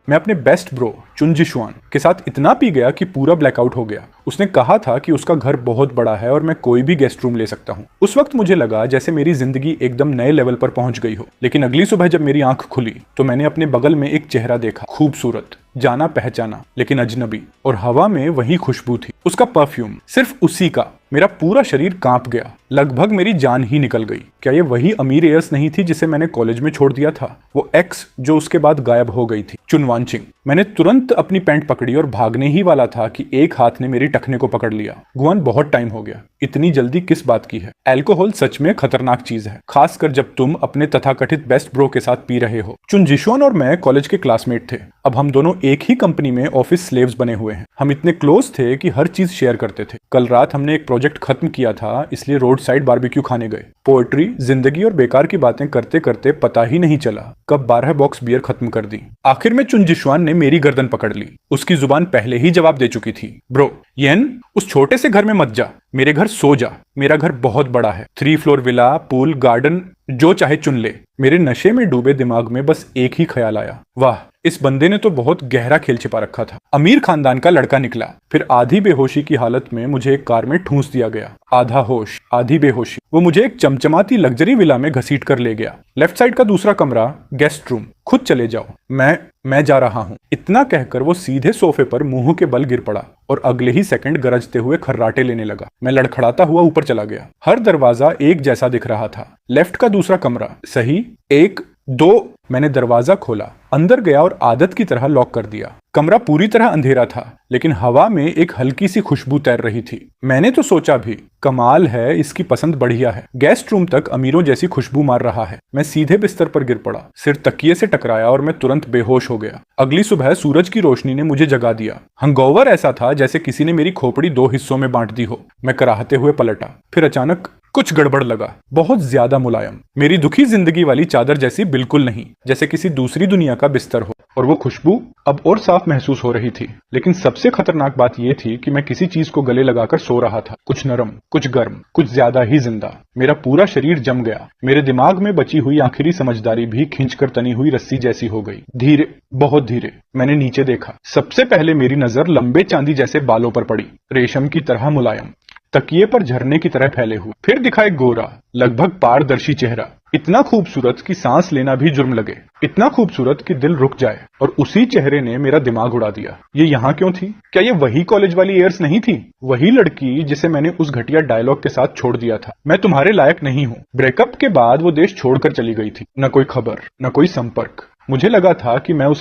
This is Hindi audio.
मैं अपने बेस्ट ब्रो चुन जिशुआन के साथ इतना पी गया कि पूरा ब्लैकआउट हो गया। उसने कहा था कि उसका घर बहुत बड़ा है और मैं कोई भी गेस्ट रूम ले सकता हूँ। उस वक्त मुझे लगा जैसे मेरी जिंदगी एकदम नए लेवल पर पहुंच गई हो। लेकिन अगली सुबह जब मेरी आंख खुली तो मैंने अपने बगल में एक चेहरा देखा, खूबसूरत, जाना पहचाना लेकिन अजनबी, और हवा में वही खुशबू थी, उसका परफ्यूम, सिर्फ उसी का। मेरा पूरा शरीर कांप गया, लगभग मेरी जान ही निकल गई। क्या ये वही अमीर एयर्स नहीं थी जिसे मैंने कॉलेज में छोड़ दिया था? वो एक्स जो उसके बाद गायब हो गई थी, चुन वांचिंग। मैंने तुरंत अपनी पैंट पकड़ी और भागने ही वाला था कि एक हाथ ने मेरी टखने को पकड़ लिया। गुआन, बहुत टाइम हो गया, इतनी जल्दी किस बात की है? अल्कोहल सच में खतरनाक चीज है, खासकर जब तुम अपने तथाकथित बेस्ट ब्रो के साथ पी रहे हो। चुन जिशुआन और मैं कॉलेज के क्लासमेट थे। अब हम दोनों एक ही कंपनी में ऑफिस स्लेव्स बने हुए हैं। हम इतने क्लोज थे कि हर चीज शेयर करते थे। कल रात हमने एक प्रोजेक्ट खत्म किया था, इसलिए रोड साइड बारबेक्यू खाने गए। पोएट्री, जिंदगी और बेकार की बातें करते करते पता ही नहीं चला कब 12 बॉक्स बियर खत्म कर दी। आखिर में चुन जिशुआन ने मेरी गर्दन पकड़ ली। उसकी जुबान पहले ही जवाब दे चुकी थी। ब्रो येन, उस छोटे से घर में मत जा, मेरे घर सो जा। मेरा घर बहुत बड़ा है, 3 फ्लोर विला, पूल, गार्डन, जो चाहे चुन ले। मेरे नशे में डूबे दिमाग में बस एक ही ख्याल आया, वाह, इस बंदे ने तो बहुत गहरा खेल छिपा रखा था। अमीर खानदान का लड़का निकला। फिर आधी बेहोशी की हालत में मुझे एक कार में ठूंस दिया गया। आधा होश आधी बेहोशी। वो मुझे एक चमचमाती लग्जरी विला में घसीट कर ले गया। लेफ्ट साइड का दूसरा कमरा, गेस्ट रूम, खुद चले जाओ, मैं जा रहा हूँ। इतना कहकर वो सीधे सोफे पर मुंह के बल गिर पड़ा और अगले ही सेकंड गरजते हुए खर्राटे लेने लगा। मैं लड़खड़ाता हुआ ऊपर चला गया। हर दरवाजा एक जैसा दिख रहा था। लेफ्ट का दूसरा कमरा, सही, 1 2। मैंने दरवाजा खोला, अंदर गया और आदत की तरह लॉक कर दिया। कमरा पूरी तरह अंधेरा था, लेकिन हवा में एक हल्की सी खुशबू तैर रही थी। मैंने तो सोचा भी, कमाल है, इसकी पसंद बढ़िया है। गेस्ट रूम तक अमीरों जैसी खुशबू मार रहा है। मैं सीधे बिस्तर पर गिर पड़ा, सिर तकिए से टकराया और मैं तुरंत बेहोश हो गया। अगली सुबह सूरज की रोशनी ने मुझे जगा दिया। हंगओवर ऐसा था जैसे किसी ने मेरी खोपड़ी 2 हिस्सों में बांट दी हो। मैं कराहते हुए पलटा, फिर अचानक कुछ गड़बड़ लगा, बहुत ज्यादा मुलायम, मेरी दुखी जिंदगी वाली चादर जैसी बिल्कुल नहीं, जैसे किसी दूसरी दुनिया का बिस्तर हो। और वो खुशबू अब और साफ महसूस हो रही थी। लेकिन सबसे खतरनाक बात यह थी कि मैं किसी चीज को गले लगाकर सो रहा था, कुछ नरम, कुछ गर्म, कुछ ज्यादा ही जिंदा। मेरा पूरा शरीर जम गया। मेरे दिमाग में बची हुई आखिरी समझदारी भी खींचकर तनी हुई रस्सी जैसी हो गई। धीरे, बहुत धीरे मैंने नीचे देखा। सबसे पहले मेरी नजर लंबे चांदी जैसे बालों पर पड़ी, रेशम की तरह मुलायम, तकिए पर झरने की तरह फैले हुए। फिर दिखा एक गोरा, लगभग पारदर्शी चेहरा, इतना खूबसूरत कि सांस लेना भी जुर्म लगे, इतना खूबसूरत कि दिल रुक जाए। और उसी चेहरे ने मेरा दिमाग उड़ा दिया। ये यहाँ क्यों थी? क्या ये वही कॉलेज वाली एयर्स नहीं थी? वही लड़की जिसे मैंने उस घटिया डायलॉग के साथ छोड़ दिया था, मैं तुम्हारे लायक नहीं हूँ। ब्रेकअप के बाद वो देश छोड़कर चली गई थी। न कोई खबर, न कोई संपर्क। मुझे लगा था कि मैं उसे